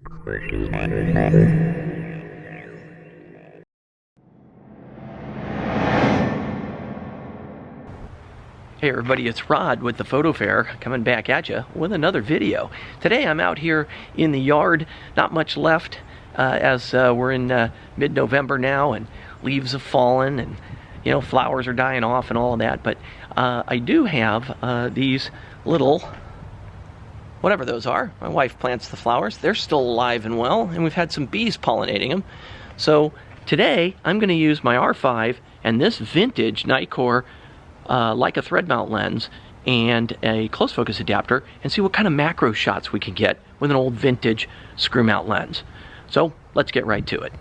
Hey everybody, it's Rod with the PhotoFair coming back at you with another video. Today I'm out here in the yard, not much left as we're in mid-November now and leaves have fallen and flowers are dying off and all of that, but I do have these little, whatever those are. My wife plants the flowers. They're still alive and well, and we've had some bees pollinating them. So today I'm going to use my R5 and this vintage Nikkor like a thread mount lens and a close focus adapter and see what kind of macro shots we can get with an old vintage screw mount lens. So let's get right to it.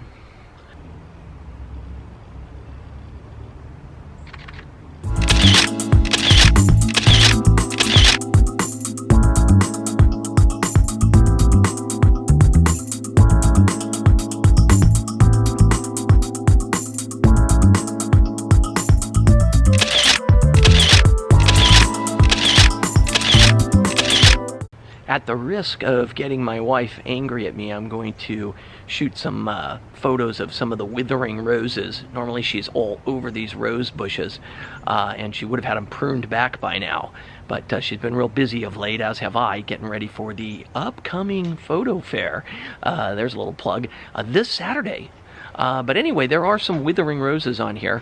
At the risk of getting my wife angry at me, I'm going to shoot some photos of some of the withering roses. Normally she's all over these rose bushes, and she would have had them pruned back by now. But she's been real busy of late, as have I, getting ready for the upcoming PhotoFair. There's a little plug. This Saturday. But anyway, there are some withering roses on here.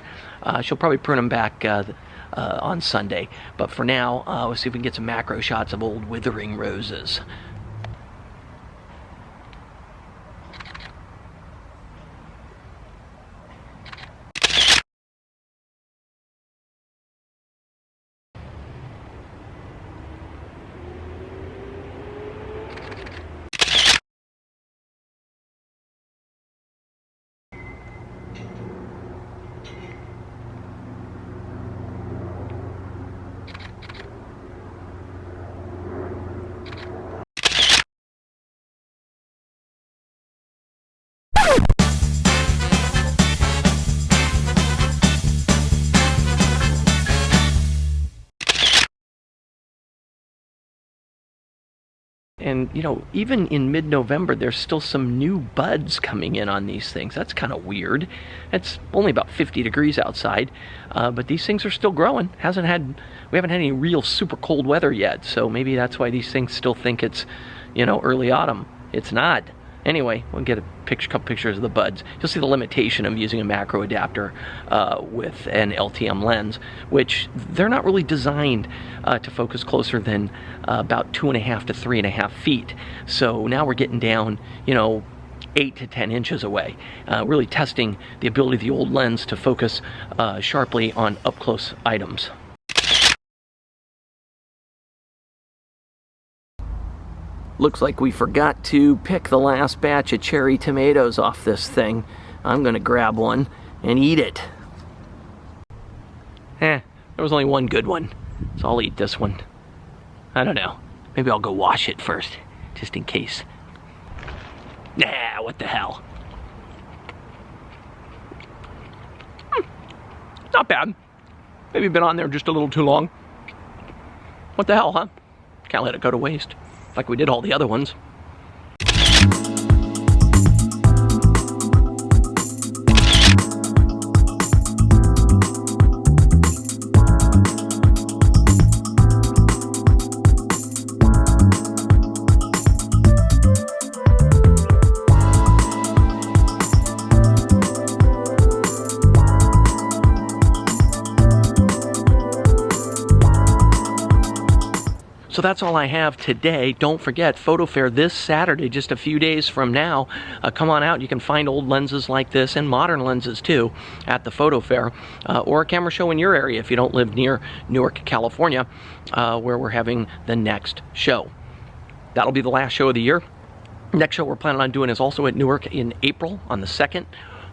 She'll probably prune them back on Sunday, but for now let's see if we can get some macro shots of old withering roses. And even in mid-November, there's still some new buds coming in on these things. That's kind of weird. It's only about 50 degrees outside, but these things are still growing. We haven't had any real super cold weather yet, so maybe that's why these things still think it's, early autumn. It's not. Anyway, we'll get a couple pictures of the buds. You'll see the limitation of using a macro adapter with an LTM lens, which they're not really designed to focus closer than about 2.5 to 3.5 feet. So now we're getting down, 8 to 10 inches away, really testing the ability of the old lens to focus sharply on up-close items. Looks like we forgot to pick the last batch of cherry tomatoes off this thing. I'm gonna grab one and eat it. There was only one good one, so I'll eat this one. I don't know, maybe I'll go wash it first, just in case. Nah, what the hell. Not bad. Maybe been on there just a little too long. What the hell, huh? Can't let it go to waste, like we did all the other ones. So that's all I have today. Don't forget, PhotoFair this Saturday, just a few days from now. Come on out. You can find old lenses like this and modern lenses too at the PhotoFair, or a camera show in your area if you don't live near Newark, California, where we're having the next show. That'll be the last show of the year. Next show we're planning on doing is also at Newark in April on the 2nd.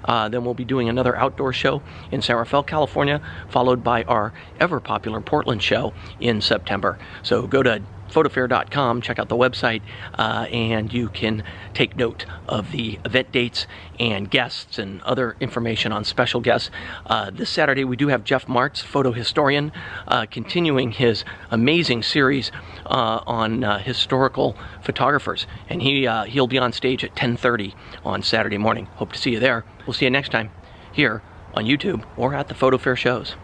Then we'll be doing another outdoor show in San Rafael, California, followed by our ever popular Portland show in September. So go to photofair.com, check out the website, and you can take note of the event dates and guests and other information on special guests. This Saturday we do have Jeff Martz, photo historian, continuing his amazing series on historical photographers, and he'll be on stage at 10:30 on Saturday morning. Hope to see you there. We'll see you next time here on YouTube or at the PhotoFair shows.